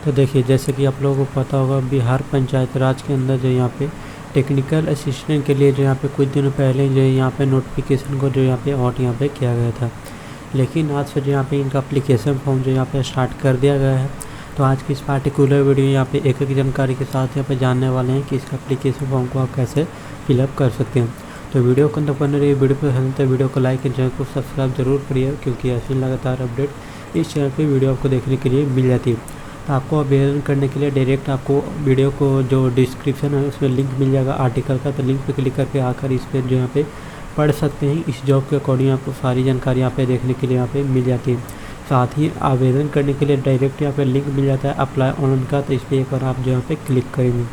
तो देखिए, जैसे कि आप लोगों को पता होगा, बिहार पंचायत राज के अंदर जो यहाँ पे टेक्निकल असिस्टेंट के लिए जो यहाँ पे कुछ दिनों पहले जो यहाँ पे नोटिफिकेशन को जो यहाँ पे आउट यहाँ पे किया गया था, लेकिन आज से जो यहाँ पे इनका एप्लीकेशन फॉर्म जो यहाँ पे स्टार्ट कर दिया गया है। तो आज की इस पार्टिकुलर वीडियो यहाँ पे एक एक जानकारी के साथ यहाँ पे जानने वाले हैं कि इसका एप्लीकेशन फॉर्म को आप कैसे फिलअप कर सकते हैं। तो वीडियो को अंत बने रहिए। वीडियो पसंद है वीडियो को लाइक एंड चैनल को सब्सक्राइब जरूर करिए, क्योंकि ऐसी लगातार अपडेट इस चैनल पर वीडियो आपको देखने के लिए मिल जाती है। तो आपको आवेदन करने के लिए डायरेक्ट आपको वीडियो को जो डिस्क्रिप्शन है उसमें लिंक मिल जाएगा आर्टिकल का, तो लिंक पे क्लिक करके आकर इस पर जो यहाँ पे पढ़ सकते हैं। इस जॉब के अकॉर्डिंग आपको सारी जानकारी यहाँ पे देखने के लिए यहाँ पे मिल जाती है। साथ ही आवेदन करने के लिए डायरेक्ट यहाँ पे लिंक मिल जाता है अप्लाई ऑनलाइन का, तो इस पर एक बार आप जो यहाँ पे क्लिक करेंगे।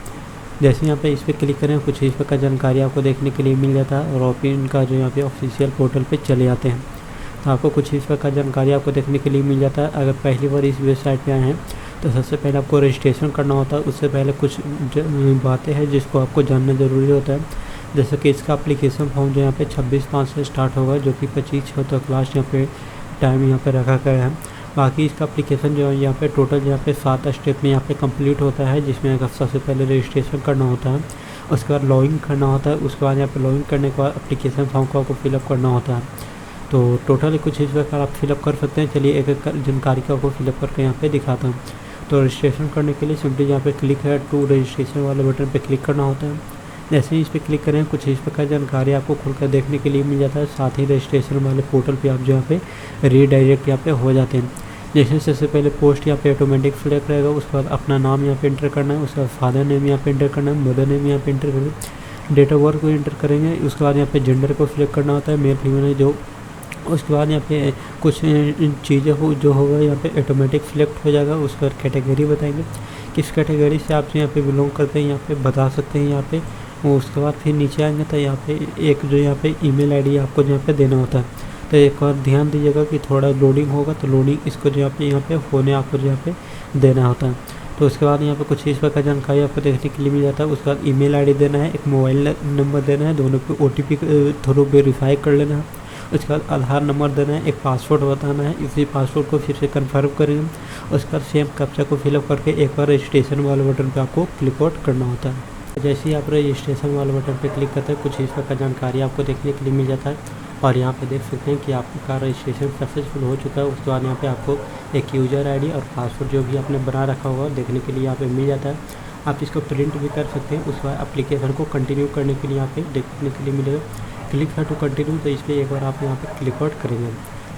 जैसे यहाँ पे इस पर क्लिक करें, कुछ इस प्रकार जानकारी आपको देखने के लिए मिल जाता है और आप इनका जो यहाँ पे ऑफिशियल पोर्टल पे चले जाते हैं तो आपको कुछ इस प्रकार जानकारी आपको देखने के लिए मिल जाता है। अगर पहली बार इस वेबसाइट पे आए हैं तो सबसे पहले आपको रजिस्ट्रेशन करना होता है। उससे पहले कुछ बातें हैं जिसको आपको जानना ज़रूरी होता है, जैसे कि इसका एप्लीकेशन फॉर्म जो यहाँ पे 26/5 से स्टार्ट होगा, जो कि 25/6 तक लास्ट यहाँ पे टाइम यहाँ पे रखा गया है। बाकी इसका एप्लीकेशन जो है यहाँ पे टोटल यहाँ पे 7 स्टेप में यहाँ पे कंप्लीट होता है, जिसमें सबसे पहले रजिस्ट्रेशन करना होता है, उसके बाद लॉगिन करना होता है, उसके बाद यहाँ पे लॉगिन करने के बाद एप्लीकेशन फॉर्म को आपको फिलअप करना होता है। तो टोटल कुछ इस प्रकार आप फिलअप कर सकते हैं। चलिए एक एक जानकारी को आपको फिलअप करके यहाँ पे दिखाता हूँ। तो रजिस्ट्रेशन करने के लिए सिंपली यहाँ पे क्लिक है टू रजिस्ट्रेशन वाले बटन पे क्लिक करना होता है। जैसे ही इस पर क्लिक करें, कुछ इस प्रकार जानकारी आपको खुलकर देखने के लिए मिल जाता है। साथ ही रजिस्ट्रेशन वाले पोर्टल पे आप जो यहाँ पे रीडायरेक्ट यहाँ पे हो जाते हैं। जैसे सबसे पहले पोस्ट यहाँ पे ऑटोमेटिक सिलेक्ट रहेगा, उसके बाद अपना नाम यहाँ पे इंटर करना है, उसके बाद फादर नेम यहाँ पे इंटर करना है, मदर नेम यहाँ पे इंटर करना है, डेट ऑफ बर्थ को इंटर करेंगे। उसके बाद यहाँ पे जेंडर को सिलेक्ट करना होता है, मेल फीमेल है जो। उसके बाद यहाँ पे कुछ चीज़ें जो होगा यहाँ पे ऑटोमेटिक सिलेक्ट हो जाएगा। उसके बाद कैटेगरी बताएंगे, किस कैटेगरी से आप यहाँ पे बिलोंग करते हैं यहाँ पे बता सकते हैं यहाँ पे। उसके बाद फिर नीचे आएंगे तो यहाँ पे एक जो यहाँ पे ईमेल आईडी आपको यहाँ पे देना होता है। तो एक बार ध्यान दीजिएगा कि थोड़ा लोडिंग होगा, तो लोडिंग इसको जो यहाँ पे होने आपको जो यहाँ पे देना होता है। तो उसके बाद यहाँ पे कुछ इस प्रकार जानकारी आपको देखने के लिए मिल जाता है। उसके बाद ईमेल आईडी देना है, एक मोबाइल नंबर देना है, दोनों पे OTP थ्रू वेरीफाई कर लेना है। उसके बाद आधार नंबर देना है, एक पासवर्ड बताना है, इसी पासवर्ड को फिर से कन्फर्म करेंगे। उसके बाद सेम कैप्चा को फिलअप करके एक बार रजिस्ट्रेशन वाले बटन पर आपको क्लिक आउट करना होता है। जैसे ही आप रजिस्ट्रेशन वाले बटन पर क्लिक करते हैं, कुछ इस प्रकार जानकारी आपको देखने के लिए मिल जाता है। और यहाँ पे देख सकते हैं कि आपका रजिस्ट्रेशन सक्सेसफुल हो चुका है। उसके बाद यहाँ पे आपको एक यूज़र आईडी और पासवर्ड जो भी आपने बना रखा होगा देखने के लिए यहाँ पे मिल जाता है। आप इसको प्रिंट भी कर सकते हैं। उसके बाद एप्लीकेशन को कंटिन्यू करने के लिए यहाँ पे देखने के लिए मिलेगा क्लिक है टू कंटिन्यू, तो इस पर एक बार आप यहाँ पे क्लिक आउट करेंगे।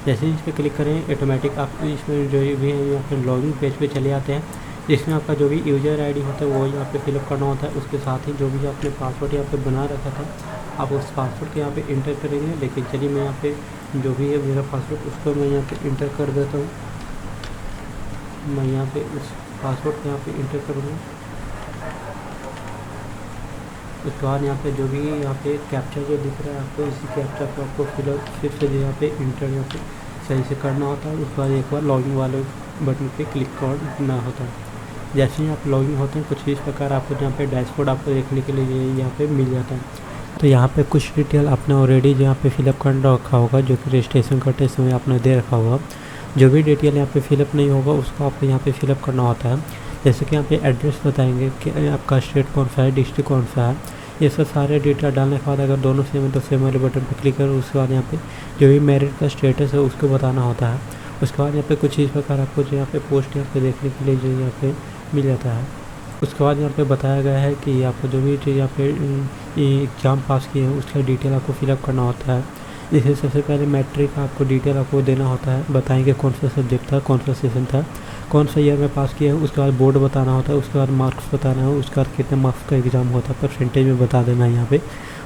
जैसे ही इस पर क्लिक करें, ऑटोमेटिक आप इसमें जो भी है यहाँ पे लॉगिन पेज पे चले आते हैं, जिसमें आपका जो भी यूज़र आईडी होता है वो यहाँ पे फिलअप करना होता है। उसके साथ ही जो भी आपने पासवर्ड यहाँ पे बना रखा था, आप उस पासवर्ड को यहाँ पे इंटर करेंगे। लेकिन चलिए मैं यहाँ पे जो भी है मेरा पासवर्ड उसको मैं यहाँ पे इंटर कर देता हूँ। मैं यहाँ पे उस पासवर्ड को यहाँ पे इंटर करूँगा। उसके बाद यहाँ पे जो भी यहाँ पे कैप्चा जो दिख रहा है आपको, इसी कैप्चा को आपको फिर से जो यहाँ पे इंटर यहाँ पे सही से करना होता है। उसके बाद एक बार लॉगिन वाले बटन पे क्लिक करना होता है। जैसे ही आप लॉगिन होते हैं, कुछ इस प्रकार आपको यहाँ पे डैशबोर्ड आपको देखने के लिए यहाँ पे मिल जाता है। तो यहाँ पे कुछ डिटेल आपने ऑलरेडी यहाँ पे फिलअप कर रखा होगा, जो कि रजिस्ट्रेशन करते समय आपने दे रखा होगा। जो भी डिटेल यहाँ पे फिलअप नहीं होगा उसको आपको यहाँ पे फिलअप करना होता है। जैसे कि यहाँ पे एड्रेस बताएंगे कि आपका स्टेट कौन सा है, डिस्ट्रिक्ट कौन सा है, ये सब सारे डिटेल डालने के बाद अगर दोनों सेम है तो सेम वाले बटन पर क्लिक करो। उसके बाद यहाँ पे जो भी मैरिड का स्टेटस है उसको बताना होता है। उसके बाद यहाँ पे कुछ इस प्रकार आपको जो यहाँ पे पोस्ट यहाँ पे देखने के लिए जो यहाँ पे मिल जाता है। उसके बाद यहाँ पे बताया गया है कि आपको जो भी चीज़ यहाँ पे एग्ज़ाम पास किए हैं उसका डिटेल आपको फिलअप करना होता है। जैसे सबसे पहले मैट्रिक का आपको डिटेल आपको देना होता है, बताएंगे कौन सा सब्जेक्ट था, कौन सा सेशन था, कौन सा ईयर में पास किया है। उसके बाद बोर्ड बताना होता है, उसके बाद मार्क्स बताना है, उसके बाद कितने मार्क्स का एग्ज़ाम होता है परसेंटेज में बता देना है यहाँ पे।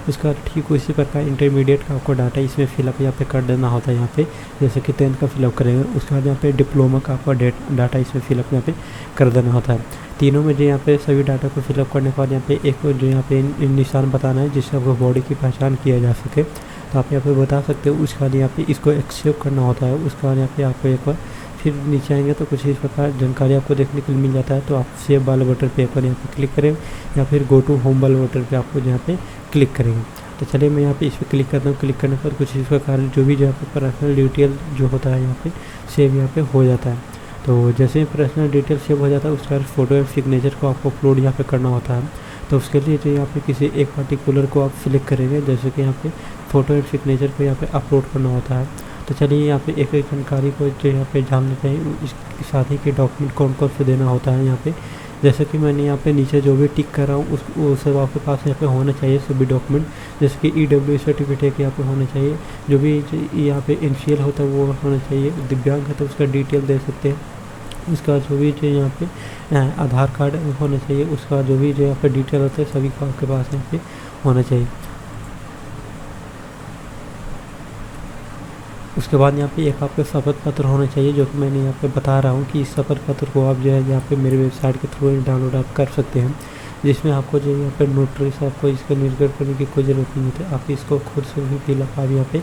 उसके बाद ठीक उसी प्रकार इंटरमीडिएट का आपको डाटा इसमें फिलअप यहाँ पे कर देना होता है यहाँ पे, जैसे कि 10th का फिलअप करेंगे। उसके बाद यहाँ पे डिप्लोमा का आपका डाटा इसमें फिलअप यहाँ पे कर देना होता है। तीनों में जो यहाँ पे सभी डाटा को फिलअप करने के बाद यहाँ पे एक जो यहाँ पे निशान बताना है जिससे आपको बॉडी की पहचान किया जा सके, तो आप यहाँ पे बता सकते हो। उसके बाद यहाँ पे इसको एक्सेप्ट करना होता है। उसके बाद यहाँ पे आपको एक बार फिर नीचे आएंगे तो कुछ इस प्रकार जानकारी आपको देखने के लिए मिल जाता है। तो आप सेव वाले बटन पे एक बार यहाँ पे क्लिक करें या फिर गो टू होम वाले बटन पे आपको यहाँ पे क्लिक करेंगे। तो चलिए मैं यहाँ पे इस पर क्लिक करता हूँ। क्लिक करने पर कुछ इस प्रकार जो भी यहाँ पे पर्सनल डिटेल जो होता है यहाँ पे सेव यहाँ पे हो जाता है। तो जैसे ही पर्सनल डिटेल सेव हो जाता है उसके बाद फ़ोटो एंड सिग्नेचर को आपको अपलोड यहाँ पे करना होता है। तो उसके लिए जो यहाँ पे किसी एक पर्टिकुलर को आप सिलेक्ट करेंगे, जैसे कि यहाँ पे फ़ोटो एंड सिग्नेचर को यहाँ पे अपलोड करना होता है। तो चलिए यहाँ पे एक एक जानकारी को जो यहाँ पे जान लेते हैं, इसके शादी के डॉक्यूमेंट कौन कौन से देना होता है यहाँ पे। जैसे कि मैंने यहाँ पे नीचे जो भी टिक कर रहा हूँ वो सब आपके पास यहाँ पे होना चाहिए सभी डॉक्यूमेंट। जैसे कि EWS सर्टिफिकेट यहाँ पे होना चाहिए, जो भी यहाँ पे इनिशियल होता है वो होना चाहिए। दिव्यांग है तो उसका डिटेल दे सकते हैं। उसका जो भी जो यहाँ पे आधार कार्ड होना चाहिए, उसका जो भी जो यहाँ पे डिटेल होता है सभी को आपके पास यहाँ पे होना चाहिए। उसके बाद यहाँ पे एक आपका शपथ पत्र होना चाहिए, जो कि मैंने यहाँ पे बता रहा हूँ कि इस शपथ पत्र को आप जो है यहाँ पे मेरे वेबसाइट के थ्रू डाउनलोड आप कर सकते हैं, जिसमें आपको जो यहाँ पे नोटरी से आपको इसका निर्गत करने की कोई ज़रूरत नहीं होती, आप इसको खुद से भी फिलअप आप यहाँ पे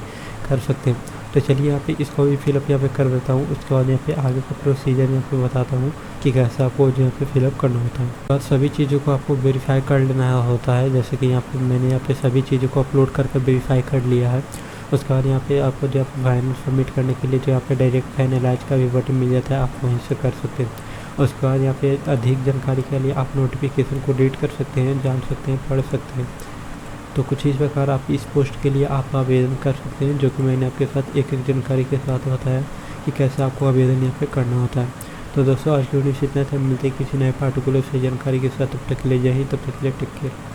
कर सकते हैं। तो चलिए यहाँ पे इसको भी फिलअप यहाँ पे कर देता हूँ। उसके बाद यहाँ पे आगे का प्रोसीजर यहाँ पे बताता हूँ कि कैसे आपको जो यहाँ पे फिलअप करना होता है। और सभी चीज़ों को आपको वेरीफाई कर लेना होता है, जैसे कि यहाँ पे मैंने यहाँ पे सभी चीज़ों को अपलोड करके वेरीफाई कर लिया है। उसके बाद यहाँ पे आपको जो फाइनल सबमिट करने के लिए जो यहाँ पे डायरेक्ट फाइनलाइज का भी बटन मिल जाता है, आप वहीं से कर सकते हैं। उसके बाद यहाँ पे अधिक जानकारी के लिए आप नोटिफिकेशन को रीड कर सकते हैं, जान सकते हैं, पढ़ सकते हैं। तो कुछ इस प्रकार आप इस पोस्ट के लिए आप आवेदन कर सकते हैं, जो कि मैंने आपके साथ एक एक जानकारी के साथ बताया कि कैसे आपको आवेदन यहाँ पे करना होता है। तो दोस्तों आज की वीडियो से इतना था, मिलते हैं किसी नए पार्टिकुलर से जानकारी के साथ। तब तक ले जाइए, तब तक ले टेक केयर।